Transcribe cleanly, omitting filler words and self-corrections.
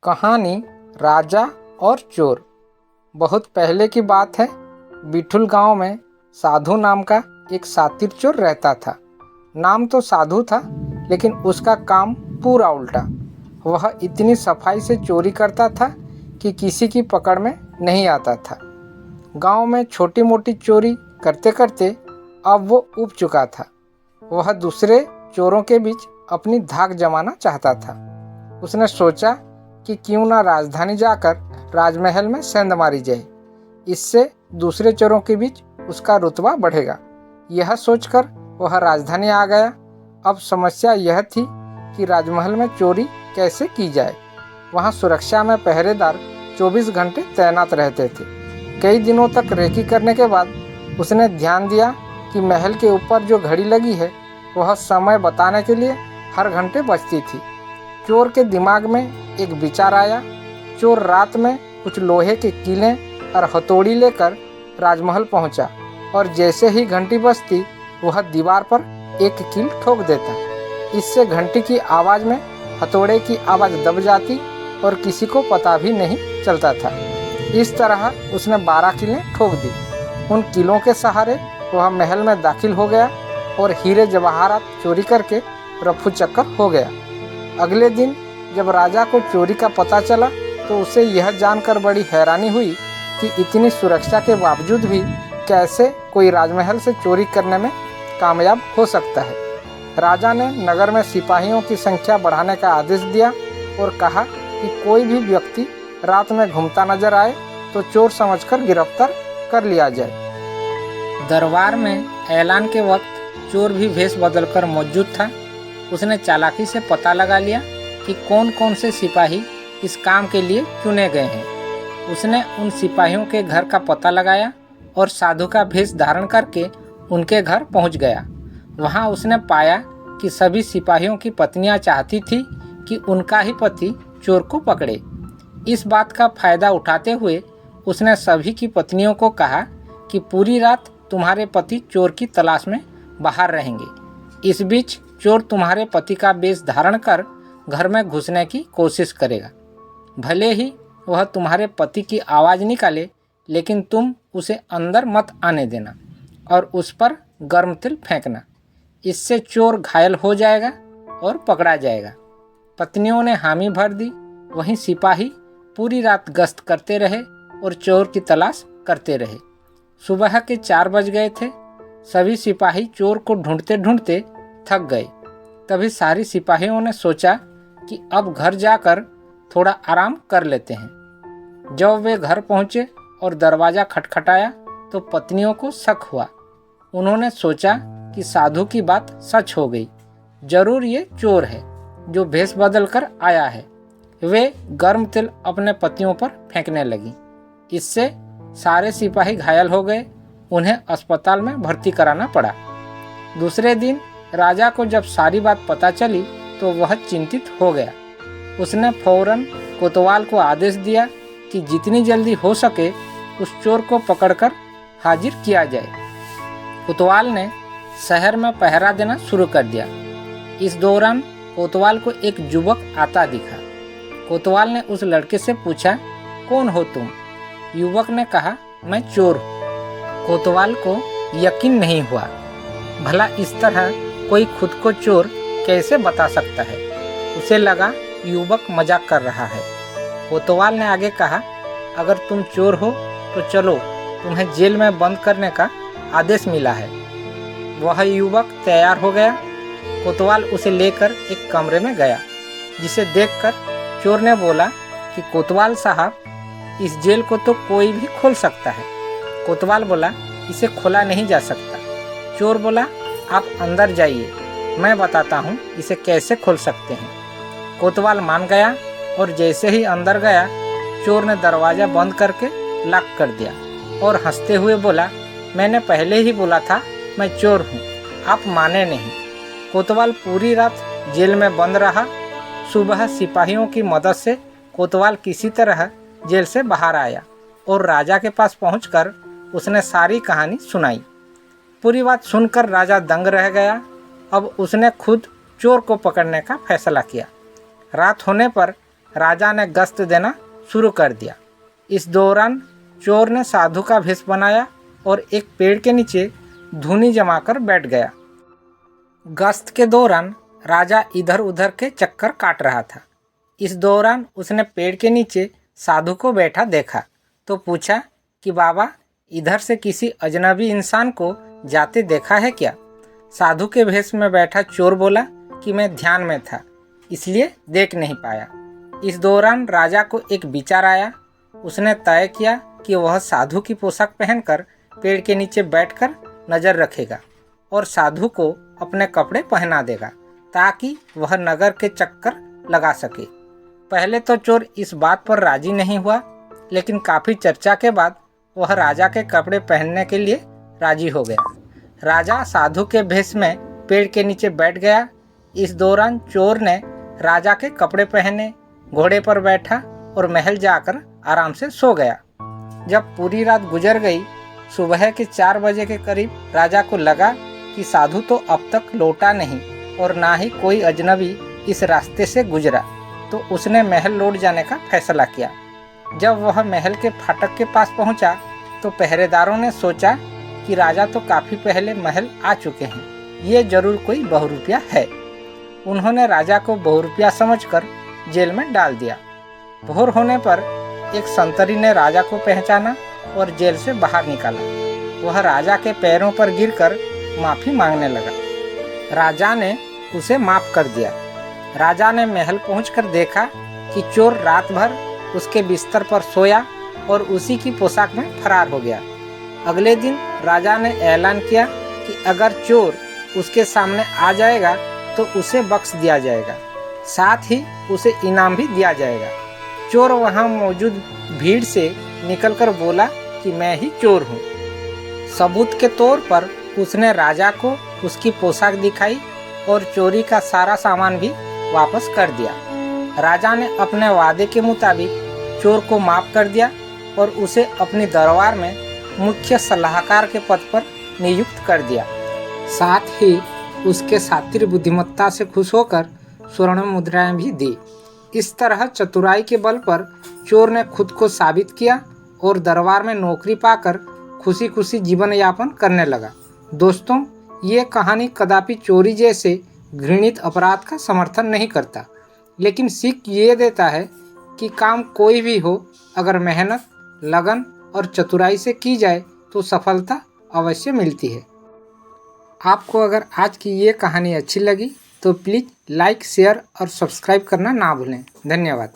कहानी राजा और चोर। बहुत पहले की बात है। बिठुल गांव में साधु नाम का एक शातिर चोर रहता था। नाम तो साधु था, लेकिन उसका काम पूरा उल्टा। वह इतनी सफाई से चोरी करता था कि किसी की पकड़ में नहीं आता था। गांव में छोटी मोटी चोरी करते करते अब वो ऊब चुका था। वह दूसरे चोरों के बीच अपनी धाक जमाना चाहता था। उसने सोचा कि क्यों ना राजधानी जाकर राजमहल में सेंध मारी जाए। इससे दूसरे चोरों के बीच उसका रुतबा बढ़ेगा। यह सोचकर वह राजधानी आ गया। अब समस्या यह थी कि राजमहल में चोरी कैसे की जाए। वहाँ सुरक्षा में पहरेदार 24 घंटे तैनात रहते थे। कई दिनों तक रेकी करने के बाद उसने ध्यान दिया कि महल के ऊपर जो घड़ी लगी है वह समय बताने के लिए हर घंटे बजती थी। चोर के दिमाग में एक विचार आया। चोर रात में कुछ लोहे के कीलें और हथौड़ी लेकर राजमहल पहुंचा और जैसे ही घंटी बजती वह दीवार पर एक कील ठोक देता। इससे घंटी की आवाज़ में हथौड़े की आवाज़ दब जाती और किसी को पता भी नहीं चलता था। इस तरह उसने 12 कीलें ठोक दी। उन कीलों के सहारे वह महल में दाखिल हो गया और हीरे जवाहरात चोरी करके रफू चक्कर हो गया। अगले दिन जब राजा को चोरी का पता चला तो उसे यह जानकर बड़ी हैरानी हुई कि इतनी सुरक्षा के बावजूद भी कैसे कोई राजमहल से चोरी करने में कामयाब हो सकता है। राजा ने नगर में सिपाहियों की संख्या बढ़ाने का आदेश दिया और कहा कि कोई भी व्यक्ति रात में घूमता नजर आए तो चोर समझकर गिरफ्तार कर लिया जाए। दरबार में ऐलान के वक्त चोर भी भेष बदलकर मौजूद था। उसने चालाकी से पता लगा लिया कि कौन कौन से सिपाही इस काम के लिए चुने गए हैं। उसने उन सिपाहियों के घर का पता लगाया और साधु का भेष धारण करके उनके घर पहुंच गया। वहां उसने पाया कि सभी सिपाहियों की पत्नियां चाहती थी कि उनका ही पति चोर को पकड़े। इस बात का फायदा उठाते हुए उसने सभी की पत्नियों को कहा कि पूरी रात तुम्हारे पति चोर की तलाश में बाहर रहेंगे। इस बीच चोर तुम्हारे पति का वेश धारण कर घर में घुसने की कोशिश करेगा। भले ही वह तुम्हारे पति की आवाज़ निकाले, लेकिन तुम उसे अंदर मत आने देना और उस पर गर्म तिल फेंकना। इससे चोर घायल हो जाएगा और पकड़ा जाएगा। पत्नियों ने हामी भर दी। वहीं सिपाही पूरी रात गश्त करते रहे और चोर की तलाश करते रहे। सुबह के 4 बज गए थे। सभी सिपाही चोर को ढूंढते ढूंढते थक गए। तभी सारी सिपाहियों ने सोचा कि अब घर जाकर थोड़ा आराम कर लेते हैं। जब वे घर पहुंचे और दरवाज़ा खटखटाया तो पत्नियों को शक हुआ। उन्होंने सोचा कि साधु की बात सच हो गई। जरूर ये चोर है जो भेष बदल कर आया है। वे गर्म तिल अपने पतियों पर फेंकने लगी। इससे सारे सिपाही घायल हो गए। उन्हें अस्पताल में भर्ती कराना पड़ा। दूसरे दिन राजा को जब सारी बात पता चली तो वह चिंतित हो गया। उसने फौरन कोतवाल को आदेश दिया कि जितनी जल्दी हो सके उस चोर को पकड़कर हाजिर किया जाए। कोतवाल ने शहर में पहरा देना शुरू कर दिया। इस दौरान कोतवाल को एक युवक आता दिखा। कोतवाल ने उस लड़के से पूछा, कौन हो तुम? युवक ने कहा, मैं चोर हूँ। कोतवाल को यकीन नहीं हुआ। भला इस तरह कोई खुद को चोर कैसे बता सकता है? उसे लगा युवक मजाक कर रहा है। कोतवाल ने आगे कहा, अगर तुम चोर हो तो चलो, तुम्हें जेल में बंद करने का आदेश मिला है। वह युवक तैयार हो गया। कोतवाल उसे लेकर एक कमरे में गया, जिसे देखकर चोर ने बोला कि कोतवाल साहब, इस जेल को तो कोई भी खोल सकता है। कोतवाल बोला, इसे खोला नहीं जा सकता। चोर बोला, आप अंदर जाइए, मैं बताता हूँ इसे कैसे खोल सकते हैं। कोतवाल मान गया और जैसे ही अंदर गया चोर ने दरवाज़ा बंद करके लॉक कर दिया और हंसते हुए बोला, मैंने पहले ही बोला था मैं चोर हूँ, आप माने नहीं। कोतवाल पूरी रात जेल में बंद रहा। सुबह सिपाहियों की मदद से कोतवाल किसी तरह जेल से बाहर आया और राजा के पास पहुंचकर उसने सारी कहानी सुनाई। पूरी बात सुनकर राजा दंग रह गया। अब उसने खुद चोर को पकड़ने का फैसला किया। रात होने पर राजा ने गश्त देना शुरू कर दिया। इस दौरान चोर ने साधु का भेष बनाया और एक पेड़ के नीचे धूनी जमाकर बैठ गया। गश्त के दौरान राजा इधर उधर के चक्कर काट रहा था। इस दौरान उसने पेड़ के नीचे साधु को बैठा देखा तो पूछा कि बाबा, इधर से किसी अजनबी इंसान को जाते देखा है क्या? साधु के भेष में बैठा चोर बोला कि मैं ध्यान में था, इसलिए देख नहीं पाया। इस दौरान राजा को एक विचार आया। उसने तय किया कि वह साधु की पोशाक पहनकर पेड़ के नीचे बैठकर नज़र रखेगा और साधु को अपने कपड़े पहना देगा ताकि वह नगर के चक्कर लगा सके। पहले तो चोर इस बात पर राजी नहीं हुआ, लेकिन काफ़ी चर्चा के बाद वह राजा के कपड़े पहनने के लिए राजी हो गया। राजा साधु के भेष में पेड़ के नीचे बैठ गया। इस दौरान चोर ने राजा के कपड़े पहने, घोड़े पर बैठा और महल जाकर आराम से सो गया। जब पूरी रात गुजर गई, सुबह के 4 बजे के करीब राजा को लगा कि साधु तो अब तक लौटा नहीं और ना ही कोई अजनबी इस रास्ते से गुजरा, तो उसने महल लौट जाने का फैसला किया। जब वह महल के फाटक के पास पहुंचा तो पहरेदारों ने सोचा कि राजा तो काफ़ी पहले महल आ चुके हैं, ये जरूर कोई बहुरूपिया है। उन्होंने राजा को बहुरूपिया समझकर जेल में डाल दिया। भोर होने पर एक संतरी ने राजा को पहचाना और जेल से बाहर निकाला। वह राजा के पैरों पर गिरकर माफ़ी मांगने लगा। राजा ने उसे माफ़ कर दिया। राजा ने महल पहुंचकर देखा कि चोर रात भर उसके बिस्तर पर सोया और उसी की पोशाक में फरार हो गया। अगले दिन राजा ने ऐलान किया कि अगर चोर उसके सामने आ जाएगा तो उसे बख्श दिया जाएगा, साथ ही उसे इनाम भी दिया जाएगा। चोर वहां मौजूद भीड़ से निकलकर बोला कि मैं ही चोर हूँ। सबूत के तौर पर उसने राजा को उसकी पोशाक दिखाई और चोरी का सारा सामान भी वापस कर दिया। राजा ने अपने वादे के मुताबिक चोर को माफ़ कर दिया और उसे अपने दरबार में मुख्य सलाहकार के पद पर नियुक्त कर दिया। साथ ही उसके शातिर बुद्धिमत्ता से खुश होकर स्वर्ण मुद्राएं भी दी। इस तरह चतुराई के बल पर चोर ने खुद को साबित किया और दरबार में नौकरी पाकर खुशी खुशी जीवन यापन करने लगा। दोस्तों, ये कहानी कदापि चोरी जैसे घृणित अपराध का समर्थन नहीं करता, लेकिन सीख ये देता है कि काम कोई भी हो, अगर मेहनत, लगन और चतुराई से की जाए तो सफलता अवश्य मिलती है। आपको अगर आज की ये कहानी अच्छी लगी तो प्लीज़ लाइक, शेयर और सब्सक्राइब करना ना भूलें। धन्यवाद।